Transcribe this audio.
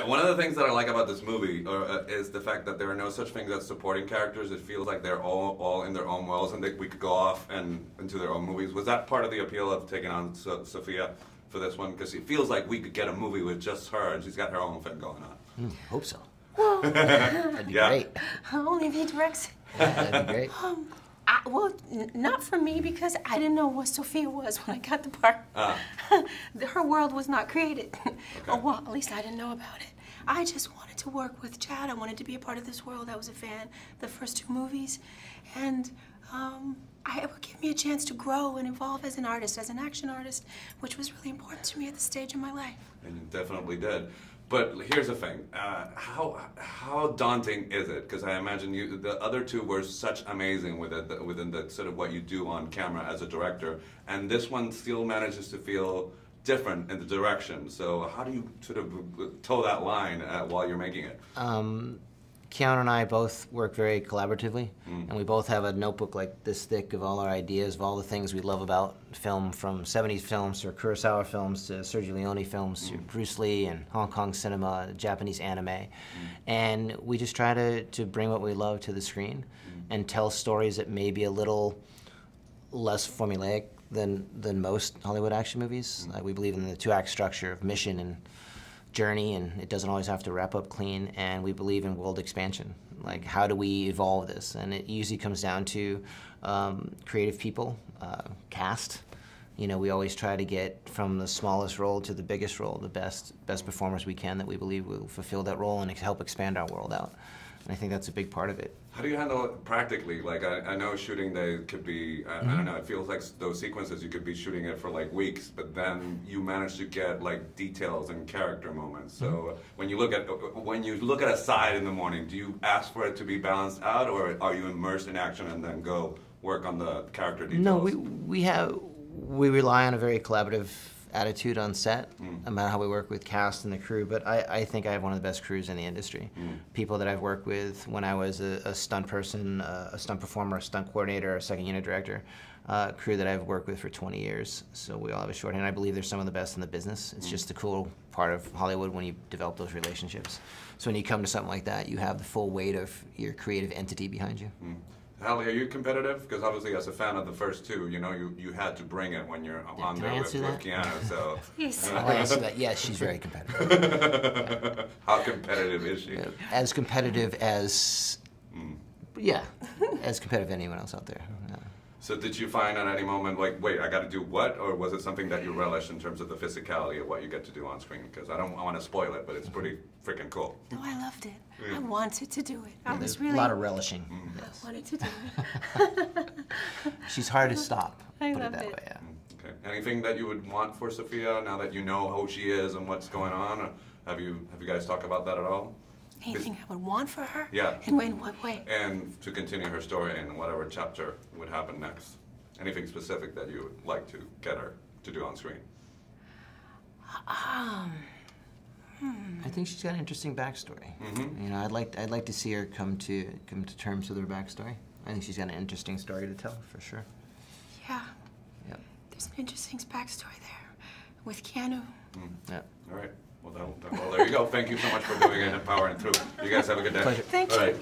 one of the things that I like about this movie is the fact that there are no such things as supporting characters. It feels like they're all in their own worlds, and we could go off and into their own movies. Was that part of the appeal of taking on Sophia for this one? Because it feels like we could get a movie with just her, and she's got her own thing going on. Hope so. Well, that'd be great. Only if he directs it. That'd be great. Well, not for me, because I didn't know what Sophia was when I got the part. Her world was not created. Okay. Oh, well, at least I didn't know about it. I just wanted to work with Chad. I wanted to be a part of this world. I was a fan of the first 2 movies. And it would give me a chance to grow and evolve as an artist, as an action artist, which was really important to me at this stage in my life. And you definitely did. But here's the thing, how daunting is it? Because I imagine the other 2 were such amazing within the sort of what you do on camera as a director, and this one still manages to feel different in the direction. So how do you sort of toe that line while you're making it? Keanu and I both work very collaboratively, and we both have a notebook like this thick of all our ideas, of all the things we love about film, from 70s films to Kurosawa films to Sergio Leone films to Bruce Lee and Hong Kong cinema, Japanese anime. And we just try to bring what we love to the screen and tell stories that may be a little less formulaic than most Hollywood action movies. We believe in the 2-act structure of mission and journey, and it doesn't always have to wrap up clean, and we believe in world expansion. Like, how do we evolve this? And it usually comes down to creative people, cast. You know, we always try to get from the smallest role to the biggest role, the best performers we can that we believe will fulfill that role and help expand our world out. And I think that's a big part of it. How do you handle it practically? Like, I know shooting day could be, I don't know, it feels like those sequences you could be shooting it for like weeks, but then you manage to get like details and character moments. So when you look at a side in the morning, do you ask for it to be balanced out, or are you immersed in action and then go work on the character details? No, we rely on a very collaborative attitude on set about how we work with cast and the crew, but I think I have one of the best crews in the industry. People that I've worked with when I was a stunt person, a stunt performer, a stunt coordinator, a second unit director, crew that I've worked with for 20 years. So we all have a shorthand. I believe they're some of the best in the business. It's just the cool part of Hollywood when you develop those relationships. So when you come to something like that, you have the full weight of your creative entity behind you. Halle, are you competitive? Because obviously, as a fan of the first 2, you know, you had to bring it when you're on there with Keanu. So Yes. I'll answer that. Yes, she's very competitive. How competitive is she? As competitive as, as competitive as anyone else out there. So did you find at any moment, like, wait, I got to do what? Or was it something that you relish in terms of the physicality of what you get to do on screen? Because I want to spoil it, but it's pretty freaking cool. No, I loved it. I wanted to do it. I was really... a lot of relishing. Yes. I wanted to do it. She's hard to stop, I put it loved that it. way, yeah. Okay. Anything that you would want for Sophia now that you know who she is and what's going on? Or have you guys talked about that at all? Anything I would want for her? Yeah. And in what way? And to continue her story in whatever chapter would happen next. Anything specific that you would like to get her to do on screen? I think she's got an interesting backstory. You know, I'd like to see her come to terms with her backstory. I think she's got an interesting story to tell, for sure. Yeah. Yep. There's an interesting backstory there with Keanu. Yeah. All right. Well, there you go. Thank you so much for doing it and powering through. You guys have a good day. Pleasure. Thank you. All right.